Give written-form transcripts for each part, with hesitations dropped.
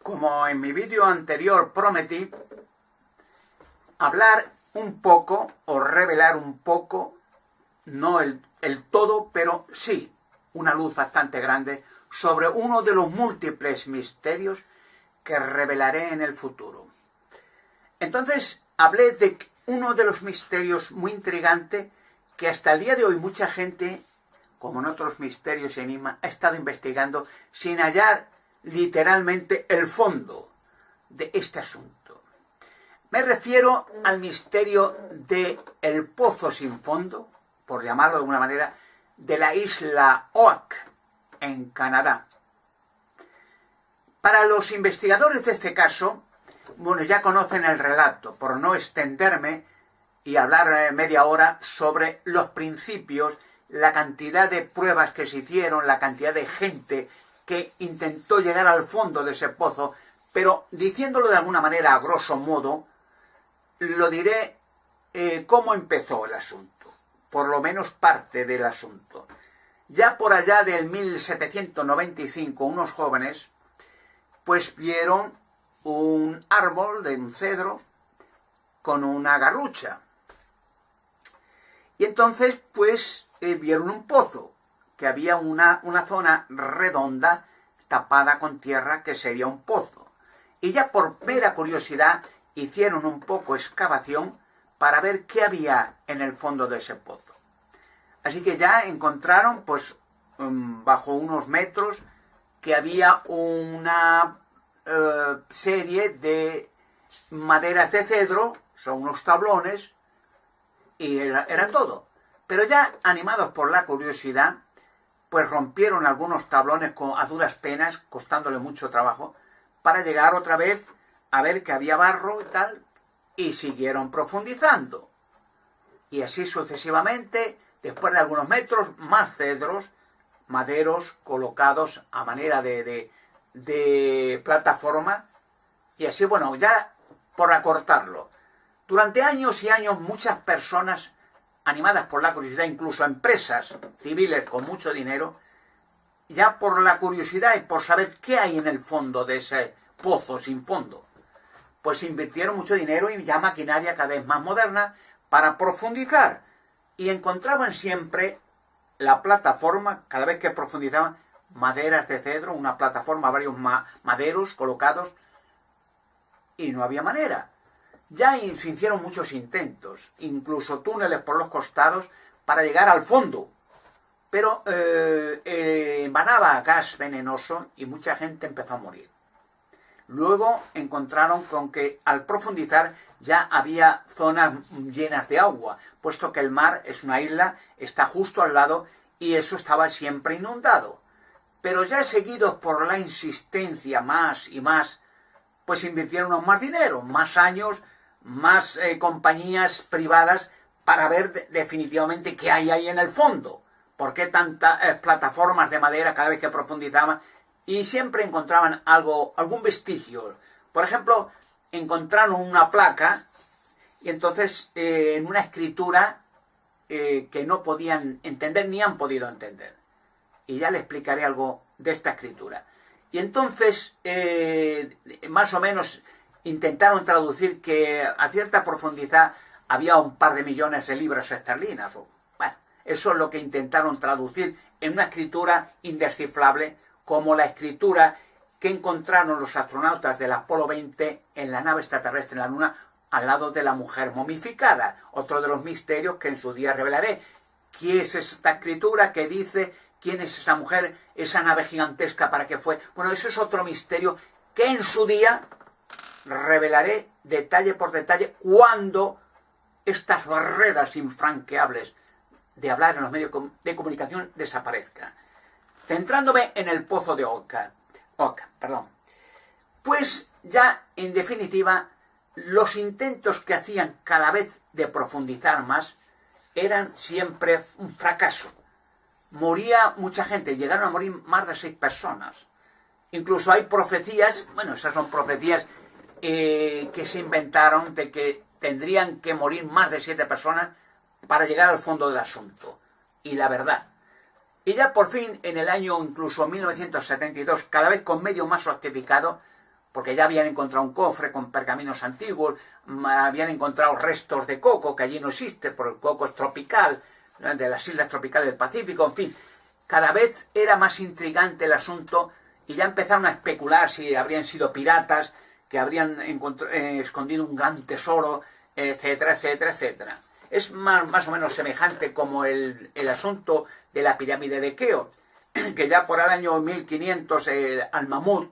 Como en mi vídeo anterior prometí, hablar un poco o revelar un poco, no el todo, pero sí una luz bastante grande sobre uno de los múltiples misterios que revelaré en el futuro. Entonces hablé de uno de los misterios muy intrigante que hasta el día de hoy mucha gente, como en otros misterios y enigmas, ha estado investigando sin hallar literalmente el fondo de este asunto. Me refiero al misterio del pozo sin fondo, por llamarlo de alguna manera, de la isla Oak, en Canadá. Para los investigadores de este caso, bueno, ya conocen el relato, por no extenderme y hablar media hora sobre los principios, la cantidad de pruebas que se hicieron, la cantidad de gente que intentó llegar al fondo de ese pozo, pero diciéndolo de alguna manera a grosso modo, lo diré cómo empezó el asunto, por lo menos parte del asunto. Ya por allá del 1795, unos jóvenes pues vieron un árbol de un cedro con una garrucha. Y entonces pues vieron un pozo, que había una zona redonda tapada con tierra que sería un pozo. Y ya por mera curiosidad hicieron un poco excavación para ver qué había en el fondo de ese pozo. Así que ya encontraron, pues, bajo unos metros, que había una serie de maderas de cedro, son unos tablones, y era todo. Pero ya animados por la curiosidad, pues rompieron algunos tablones a duras penas, costándole mucho trabajo, para llegar otra vez a ver que había barro y tal, y siguieron profundizando. Y así sucesivamente, después de algunos metros, más cedros, maderos colocados a manera de plataforma, y así, bueno, ya por acortarlo. Durante años y años muchas personas, animadas por la curiosidad, incluso empresas civiles con mucho dinero, ya por la curiosidad y por saber qué hay en el fondo de ese pozo sin fondo, pues invirtieron mucho dinero y ya maquinaria cada vez más moderna para profundizar, y encontraban siempre la plataforma, cada vez que profundizaban, maderas de cedro, una plataforma, varios maderos colocados, y no había manera. Ya se hicieron muchos intentos, incluso túneles por los costados para llegar al fondo, pero emanaba gas venenoso y mucha gente empezó a morir. Luego encontraron con que al profundizar ya había zonas llenas de agua, puesto que el mar es una isla, está justo al lado y eso estaba siempre inundado. Pero ya seguidos por la insistencia más y más, pues invirtieron más dinero, más años, más compañías privadas para ver definitivamente qué hay ahí en el fondo. ¿Por qué tantas plataformas de madera cada vez que profundizaban? Y siempre encontraban algún vestigio. Por ejemplo, encontraron una placa y entonces en una escritura que no podían entender ni han podido entender. Y ya le explicaré algo de esta escritura. Y entonces, más o menos, intentaron traducir que a cierta profundidad había un par de millones de libras esterlinas. Bueno, eso es lo que intentaron traducir en una escritura indescifrable, como la escritura que encontraron los astronautas del Apolo 20 en la nave extraterrestre en la Luna, al lado de la mujer momificada. Otro de los misterios que en su día revelaré. ¿Qué es esta escritura que dice quién es esa mujer, esa nave gigantesca, para qué fue? Bueno, eso es otro misterio que en su día revelaré detalle por detalle cuando estas barreras infranqueables de hablar en los medios de comunicación desaparezcan. Centrándome en el pozo de Oca, pues ya en definitiva los intentos que hacían cada vez de profundizar más eran siempre un fracaso. Moría mucha gente, llegaron a morir más de 6 personas. Incluso hay profecías, bueno, esas son profecías que se inventaron de que tendrían que morir más de 7 personas para llegar al fondo del asunto. Y la verdad. Y ya por fin, en el año incluso 1972, cada vez con medios más sofisticados, porque ya habían encontrado un cofre con pergaminos antiguos, habían encontrado restos de coco, que allí no existe, porque el coco es tropical, de las islas tropicales del Pacífico, en fin. Cada vez era más intrigante el asunto y ya empezaron a especular si habrían sido piratas, que habrían escondido un gran tesoro, etcétera, etcétera, etcétera. Es más o menos semejante como el asunto de la pirámide de Keo, que ya por el año 1500 Al-Mamud,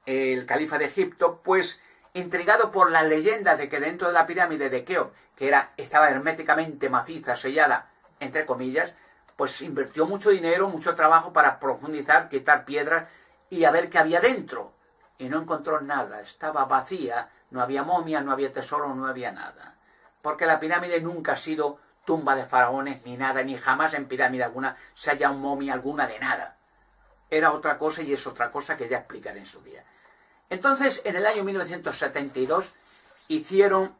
el califa de Egipto, pues intrigado por la leyenda de que dentro de la pirámide de Keo, que estaba herméticamente maciza, sellada, entre comillas, pues invirtió mucho dinero, mucho trabajo para profundizar, quitar piedras y a ver qué había dentro. Y no encontró nada, estaba vacía, no había momias, no había tesoro, no había nada. Porque la pirámide nunca ha sido tumba de faraones ni nada, ni jamás en pirámide alguna se halla un momia alguna de nada. Era otra cosa y es otra cosa que ya explicaré en su día. Entonces, en el año 1972 hicieron,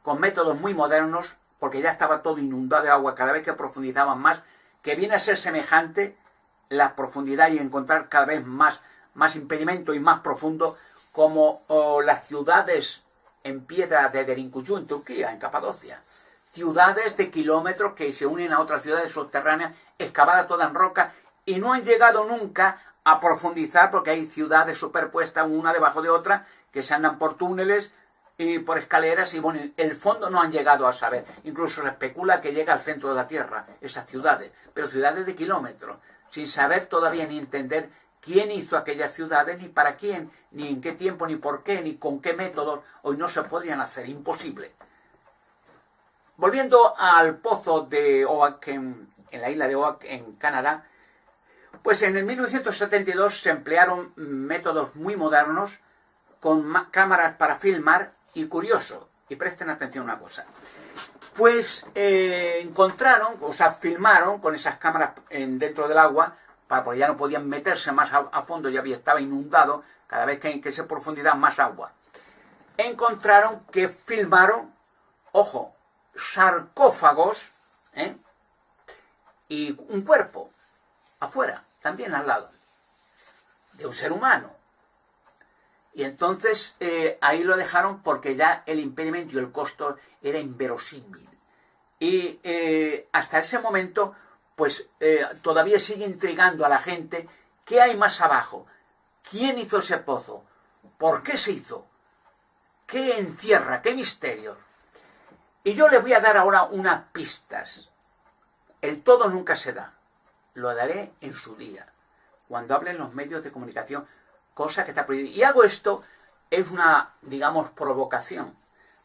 con métodos muy modernos, porque ya estaba todo inundado de agua cada vez que profundizaban más, que viene a ser semejante la profundidad y encontrar cada vez más impedimento y más profundo, como las ciudades en piedra de Derinkuyu en Turquía, en Capadocia. Ciudades de kilómetros que se unen a otras ciudades subterráneas, excavadas todas en roca, y no han llegado nunca a profundizar porque hay ciudades superpuestas una debajo de otra que se andan por túneles y por escaleras y bueno, el fondo no han llegado a saber. Incluso se especula que llega al centro de la Tierra, esas ciudades, pero ciudades de kilómetros, sin saber todavía ni entender quién hizo aquellas ciudades, ni para quién, ni en qué tiempo, ni por qué, ni con qué métodos. Hoy no se podrían hacer, imposible. Volviendo al pozo de Oak, en la isla de Oak, en Canadá, pues en el 1972 se emplearon métodos muy modernos con cámaras para filmar y curioso, y presten atención a una cosa, pues encontraron, o sea, filmaron con esas cámaras dentro del agua, porque ya no podían meterse más a fondo, ya estaba inundado, cada vez que se profundidad más agua. Encontraron que filmaron, ojo, sarcófagos, y un cuerpo afuera, también al lado, de un ser humano. Y entonces ahí lo dejaron porque ya el impedimento y el costo era inverosímil. Y hasta ese momento, pues todavía sigue intrigando a la gente qué hay más abajo, quién hizo ese pozo, por qué se hizo, qué encierra, qué misterio. Y yo les voy a dar ahora unas pistas. El todo nunca se da. Lo daré en su día, cuando hablen los medios de comunicación, cosa que está prohibida. Y hago esto, es una, digamos, provocación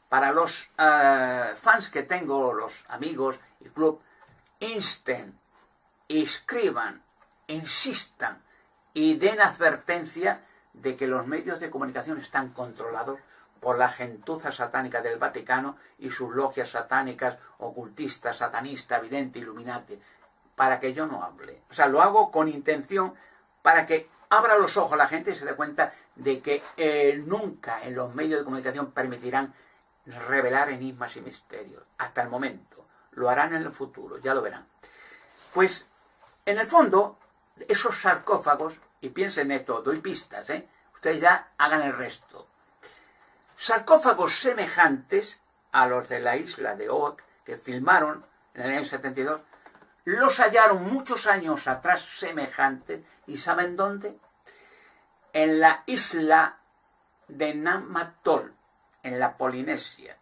para los fans que tengo, los amigos y club. Insten, escriban, insistan y den advertencia de que los medios de comunicación están controlados por la gentuza satánica del Vaticano y sus logias satánicas, ocultistas, satanistas, vidente, iluminati, para que yo no hable. O sea, lo hago con intención para que abra los ojos la gente y se dé cuenta de que nunca en los medios de comunicación permitirán revelar enigmas y misterios. Hasta el momento. Lo harán en el futuro, ya lo verán. Pues, en el fondo, esos sarcófagos, y piensen esto, doy pistas, ustedes ya hagan el resto. Sarcófagos semejantes a los de la isla de Oak, que filmaron en el año 72, los hallaron muchos años atrás semejantes, ¿y saben dónde? En la isla de Namatol, en la Polinesia,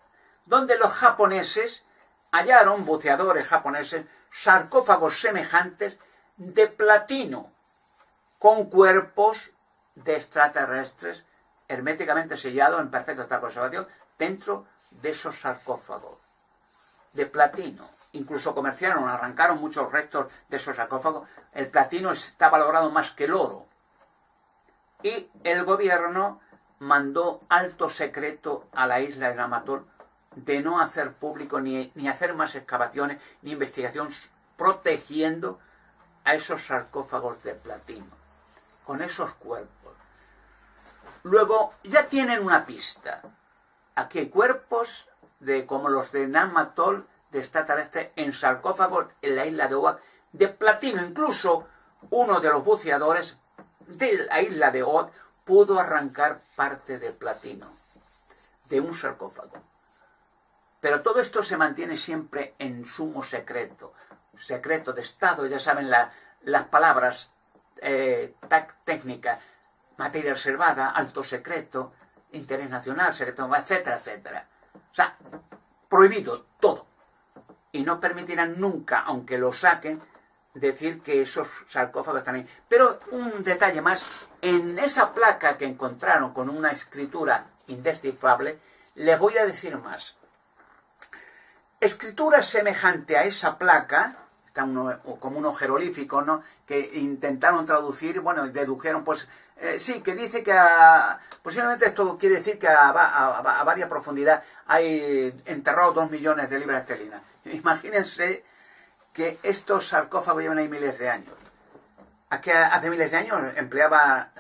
donde los japoneses hallaron, buceadores japoneses, sarcófagos semejantes de platino, con cuerpos de extraterrestres herméticamente sellados en perfecta conservación dentro de esos sarcófagos de platino. Incluso comerciaron, arrancaron muchos restos de esos sarcófagos. El platino está valorado más que el oro. Y el gobierno mandó alto secreto a la isla de Namatol de no hacer público ni hacer más excavaciones ni investigación, protegiendo a esos sarcófagos de platino, con esos cuerpos. Luego, ya tienen una pista. Aquí hay cuerpos como los de Namatol, de extraterrestre, en sarcófagos en la isla de Oak, de platino. Incluso uno de los buceadores de la isla de Oak pudo arrancar parte del platino de un sarcófago. Pero todo esto se mantiene siempre en sumo secreto. Secreto de Estado, ya saben las palabras técnicas, materia reservada, alto secreto, interés nacional, secreto, etcétera, etcétera. O sea, prohibido todo. Y no permitirán nunca, aunque lo saquen, decir que esos sarcófagos están ahí. Pero un detalle más, en esa placa que encontraron con una escritura indescifrable, les voy a decir más. Escritura semejante a esa placa, está como unos jeroglíficos, ¿no?, que intentaron traducir, bueno, dedujeron, pues, sí, que dice que posiblemente esto quiere decir que a varia profundidad hay enterrados 2 millones de libras esterlinas. Imagínense que estos sarcófagos llevan ahí miles de años. Hace miles de años empleaba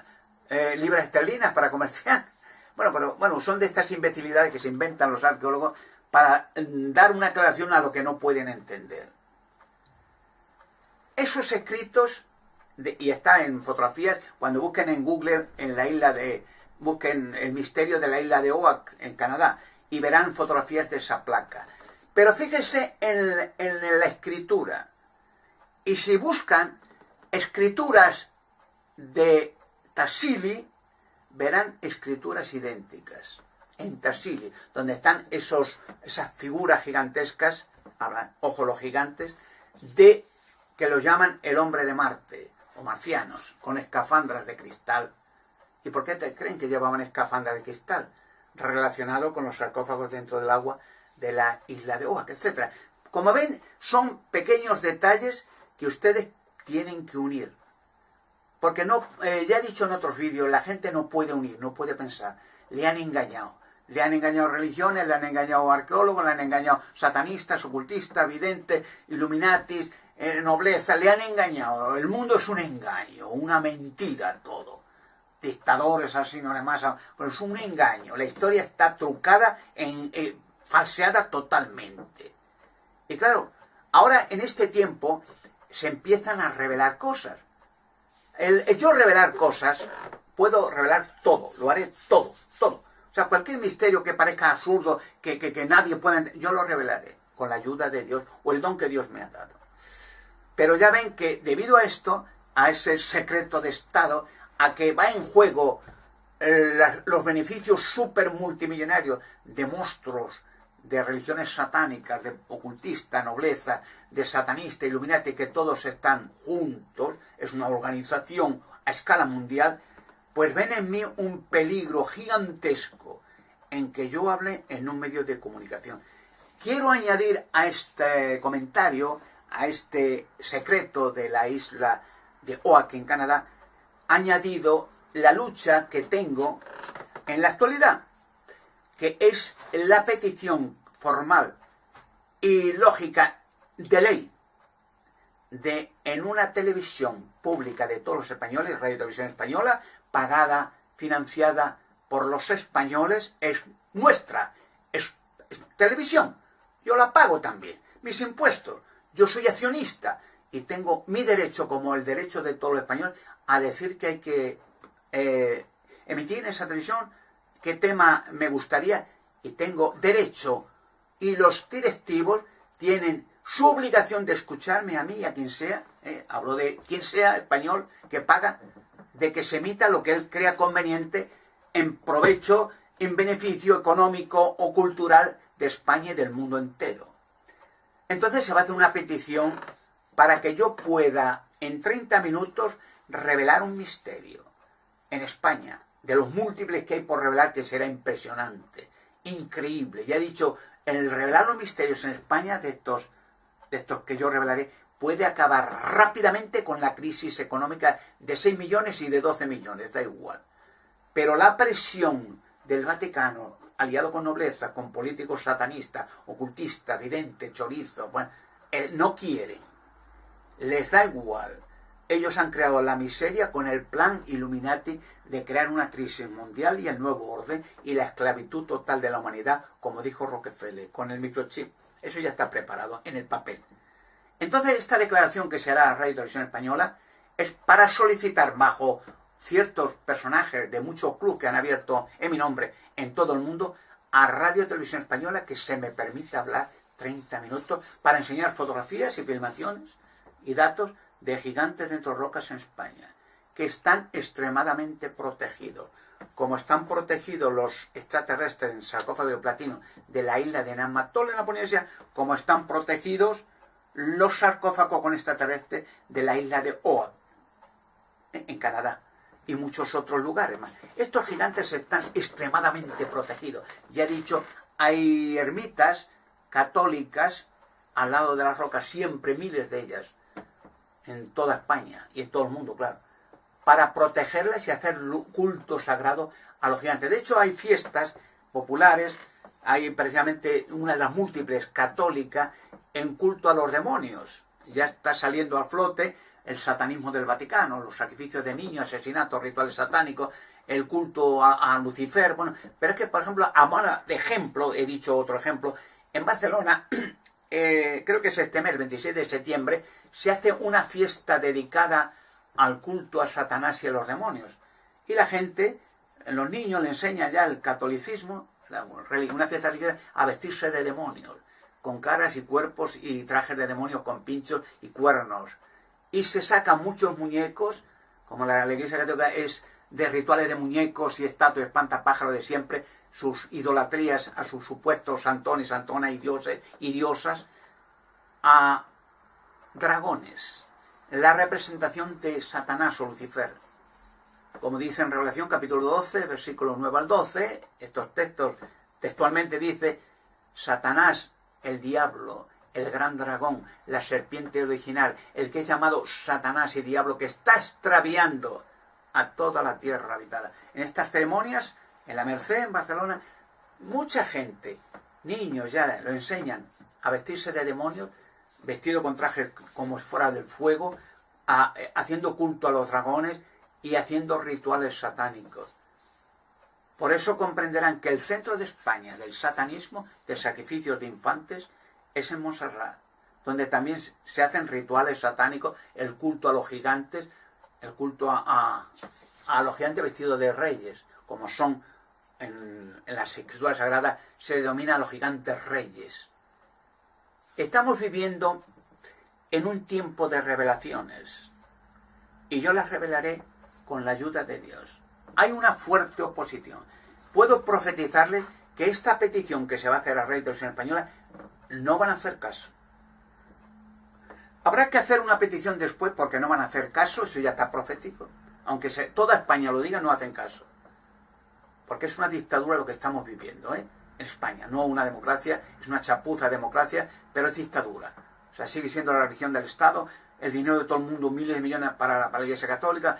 libras esterlinas para comerciar. Bueno, son de estas imbecilidades que se inventan los arqueólogos para dar una aclaración a lo que no pueden entender. Esos escritos, y está en fotografías, cuando busquen en Google, busquen el misterio de la isla de Oak, en Canadá, y verán fotografías de esa placa. Pero fíjense en la escritura. Y si buscan escrituras de Tassili, verán escrituras idénticas. En Tassili, donde están esas figuras gigantescas, ojo los gigantes, que lo llaman el hombre de Marte, o marcianos, con escafandras de cristal. ¿Y por qué creen que llevaban escafandras de cristal? Relacionado con los sarcófagos dentro del agua de la isla de Oak, etc. Como ven, son pequeños detalles que ustedes tienen que unir. Porque ya he dicho en otros vídeos, la gente no puede unir, no puede pensar. Le han engañado. Le han engañado religiones, le han engañado arqueólogos, le han engañado satanistas, ocultistas, videntes, illuminatis, nobleza, le han engañado. El mundo es un engaño, una mentira todo. Dictadores, asesinos de masa, pues es un engaño. La historia está trucada, falseada totalmente. Y claro, ahora en este tiempo se empiezan a revelar cosas. Yo revelar cosas, puedo revelar todo, lo haré todo. O sea, cualquier misterio que parezca absurdo, que nadie pueda entender, yo lo revelaré con la ayuda de Dios o el don que Dios me ha dado. Pero ya ven que debido a esto, a ese secreto de Estado, a que va en juego los beneficios súper multimillonarios de monstruos, de religiones satánicas, de ocultista, nobleza, de satanista, iluminati, que todos están juntos, es una organización a escala mundial, pues ven en mí un peligro gigantesco en que yo hable en un medio de comunicación. Quiero añadir a este comentario, a este secreto de la isla de Oak en Canadá, añadido la lucha que tengo en la actualidad, que es la petición formal y lógica de ley de en una televisión pública de todos los españoles, Radio Televisión Española, pagada, financiada por los españoles, es nuestra, es televisión. Yo la pago también, mis impuestos. Yo soy accionista y tengo mi derecho, como el derecho de todo el español, a decir que hay que emitir en esa televisión qué tema me gustaría, y tengo derecho, y los directivos tienen su obligación de escucharme a mí y a quien sea, hablo de quien sea español que paga, de que se emita lo que él crea conveniente en provecho, en beneficio económico o cultural de España y del mundo entero. Entonces se va a hacer una petición para que yo pueda en 30 minutos revelar un misterio en España, de los múltiples que hay por revelar, que será impresionante, increíble. Ya he dicho, el revelar los misterios en España de estos que yo revelaré, puede acabar rápidamente con la crisis económica de 6 millones y de 12 millones, da igual. Pero la presión del Vaticano, aliado con nobleza, con políticos satanistas, ocultistas, videntes, chorizos, bueno, no quieren. Les da igual. Ellos han creado la miseria con el plan Illuminati de crear una crisis mundial y el nuevo orden y la esclavitud total de la humanidad, como dijo Rockefeller, con el microchip. Eso ya está preparado en el papel. Entonces, esta declaración que se hará a Radio Televisión Española es para solicitar bajo ciertos personajes de muchos clubes que han abierto en mi nombre en todo el mundo a Radio Televisión Española que se me permite hablar 30 minutos para enseñar fotografías y filmaciones y datos de gigantes dentro de rocas en España, que están extremadamente protegidos, como están protegidos los extraterrestres en sarcófago de platino de la isla de Namatol en la Polinesia, como están protegidos los sarcófagos con extraterrestres de la isla de Oa, en Canadá, y muchos otros lugares más. Estos gigantes están extremadamente protegidos. Ya he dicho, hay ermitas católicas al lado de las rocas, siempre miles de ellas, en toda España y en todo el mundo, claro, para protegerlas y hacer culto sagrado a los gigantes. De hecho, hay fiestas populares, hay precisamente una de las múltiples católicas en culto a los demonios. Ya está saliendo a flote el satanismo del Vaticano, los sacrificios de niños, asesinatos, rituales satánicos, el culto a Lucifer. Bueno, pero es que, por ejemplo, a modo de ejemplo, he dicho otro ejemplo, en Barcelona, creo que es este mes, el 26 de septiembre, se hace una fiesta dedicada al culto a Satanás y a los demonios. Y la gente, los niños le enseñan ya el catolicismo, una fiesta religiosa, a vestirse de demonios, con caras y cuerpos y trajes de demonios con pinchos y cuernos. Y se sacan muchos muñecos, como la Iglesia Católica es de rituales de muñecos y estatuas, espantapájaros de siempre, sus idolatrías a sus supuestos santones, santonas y dioses y diosas, a dragones, la representación de Satanás o Lucifer. Como dice en Revelación capítulo 12, versículos 9 al 12, estos textos textualmente dice: Satanás, el diablo, el gran dragón, la serpiente original, el que es llamado Satanás y diablo, que está extraviando a toda la tierra habitada. En estas ceremonias, en la Merced, en Barcelona, mucha gente, niños ya lo enseñan a vestirse de demonios, vestido con trajes como si fuera del fuego, haciendo culto a los dragones y haciendo rituales satánicos. Por eso comprenderán que el centro de España del satanismo, del sacrificio de infantes, es en Montserrat, donde también se hacen rituales satánicos, el culto a los gigantes, el culto a los gigantes vestidos de reyes, como son en las escrituras sagradas, se denomina a los gigantes reyes. Estamos viviendo en un tiempo de revelaciones, y yo las revelaré con la ayuda de Dios. Hay una fuerte oposición. Puedo profetizarles que esta petición que se va a hacer a Radio Televisión Española no van a hacer caso. Habrá que hacer una petición después porque no van a hacer caso, eso ya está profético. Aunque toda España lo diga, no hacen caso. Porque es una dictadura lo que estamos viviendo, en España. No una democracia, es una chapuza democracia, pero es dictadura. O sea, sigue siendo la religión del Estado, el dinero de todo el mundo, miles de millones para la Iglesia Católica,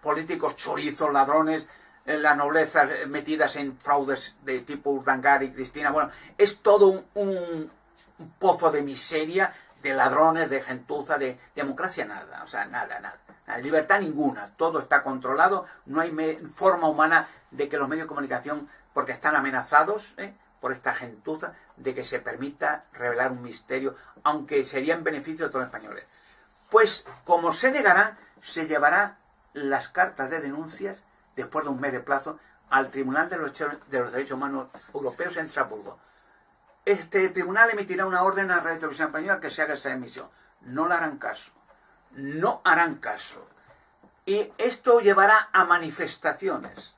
políticos chorizos, ladrones, la nobleza metidas en fraudes de tipo Urdangar y Cristina. Bueno, es todo un pozo de miseria, de ladrones, de gentuza, de democracia nada. O sea, nada. Libertad ninguna. Todo está controlado. No hay forma humana de que los medios de comunicación, porque están amenazados por esta gentuza, de que se permita revelar un misterio, aunque sería en beneficio de todos los españoles. Pues, como se negará, se llevará las cartas de denuncias, después de un mes de plazo, al Tribunal de los Derechos Humanos Europeos en Estrasburgo. Este tribunal emitirá una orden a la Radio Televisión Española que se haga esa emisión. No le harán caso. No harán caso. Y esto llevará a manifestaciones.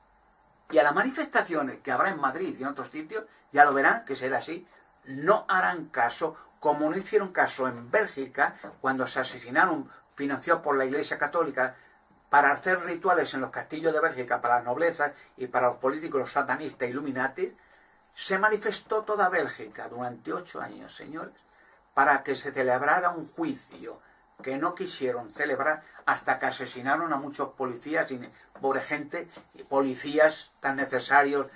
Y a las manifestaciones que habrá en Madrid y en otros sitios, ya lo verán que será así, no harán caso, como no hicieron caso en Bélgica, cuando se asesinaron, financiados por la Iglesia Católica, para hacer rituales en los castillos de Bélgica para las noblezas y para los políticos, los satanistas, illuminatis. Se manifestó toda Bélgica durante 8 años, señores, para que se celebrara un juicio que no quisieron celebrar hasta que asesinaron a muchos policías y pobre gente, policías tan necesarios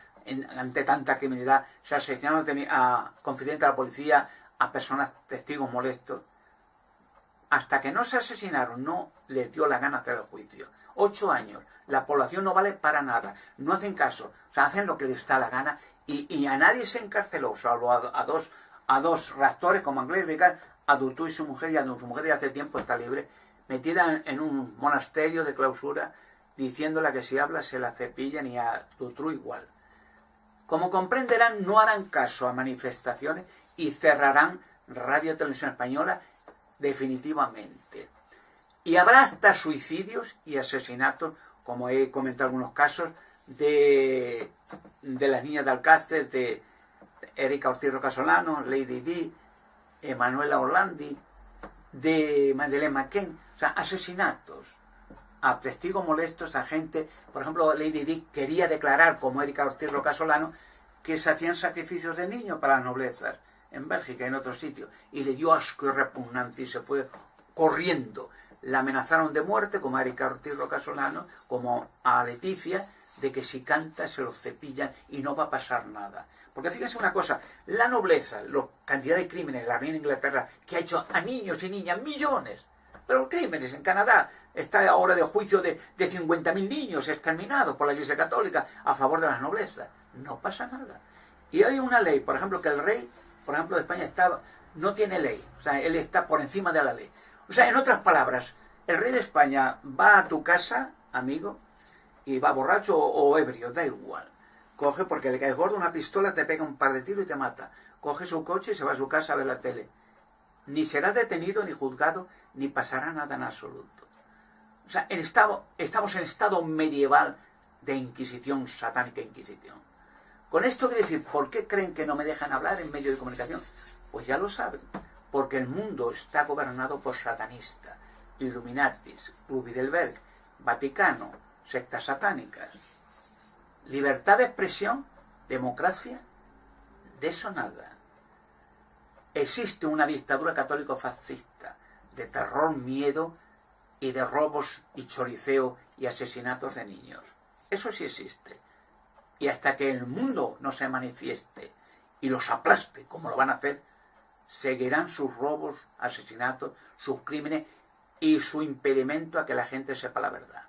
ante tanta criminalidad. Se asesinaron a confidentes de la policía, a personas, testigos molestos. Hasta que no se asesinaron, no les dio la gana hacer el juicio. 8 años. La población no vale para nada. No hacen caso. O sea, hacen lo que les da la gana. Y a nadie se encarceló, salvo a dos raptores como Anglés Vicar, a Dutú y su mujer. Y a su mujer ya hace tiempo está libre, metida en un monasterio de clausura. diciéndole que si habla se la cepillan y a Dutroux igual. Como comprenderán, no harán caso a manifestaciones y cerrarán Radio Televisión Española definitivamente. Y habrá hasta suicidios y asesinatos, como he comentado algunos casos, de las niñas de Alcácer, de Erika Ortiz Rocasolano, Lady Di, Emanuela Orlandi, de Madeleine McCann, o sea, asesinatos a testigos molestos, a gente. Por ejemplo, Lady Di quería declarar, como Erika Ortiz Rocasolano, que se hacían sacrificios de niños para las noblezas en Bélgica y en otros sitios, y le dio asco y repugnancia y se fue corriendo. La amenazaron de muerte, como a Erika Ortiz Rocasolano, como a Leticia, de que si canta se los cepillan y no va a pasar nada. Porque fíjense una cosa, la nobleza, la cantidad de crímenes, la reina de Inglaterra, que ha hecho a niños y niñas millones, pero crímenes en Canadá, está ahora de juicio de 50.000 niños exterminados por la Iglesia Católica a favor de las noblezas. No pasa nada. Y hay una ley, por ejemplo, que el rey, por ejemplo, de España no tiene ley, o sea, él está por encima de la ley. O sea, en otras palabras, el rey de España va a tu casa, amigo, y va borracho o ebrio, da igual. Coge, porque le caes gordo una pistola, te pega un par de tiros y te mata. Coge su coche y se va a su casa a ver la tele. Ni será detenido, ni juzgado, ni pasará nada en absoluto. O sea, estamos en estado medieval de Inquisición, satánica Inquisición. Con esto quiero decir, ¿por qué creen que no me dejan hablar en medios de comunicación? Pues ya lo saben, porque el mundo está gobernado por satanistas, Illuminatis, Club Bilderberg, Vaticano, sectas satánicas. Libertad de expresión, democracia, de eso nada. Existe una dictadura católico-fascista de terror, miedo y de robos y choriceo y asesinatos de niños. Eso sí existe. Y hasta que el mundo no se manifieste y los aplaste, como lo van a hacer, seguirán sus robos, asesinatos, sus crímenes y su impedimento a que la gente sepa la verdad.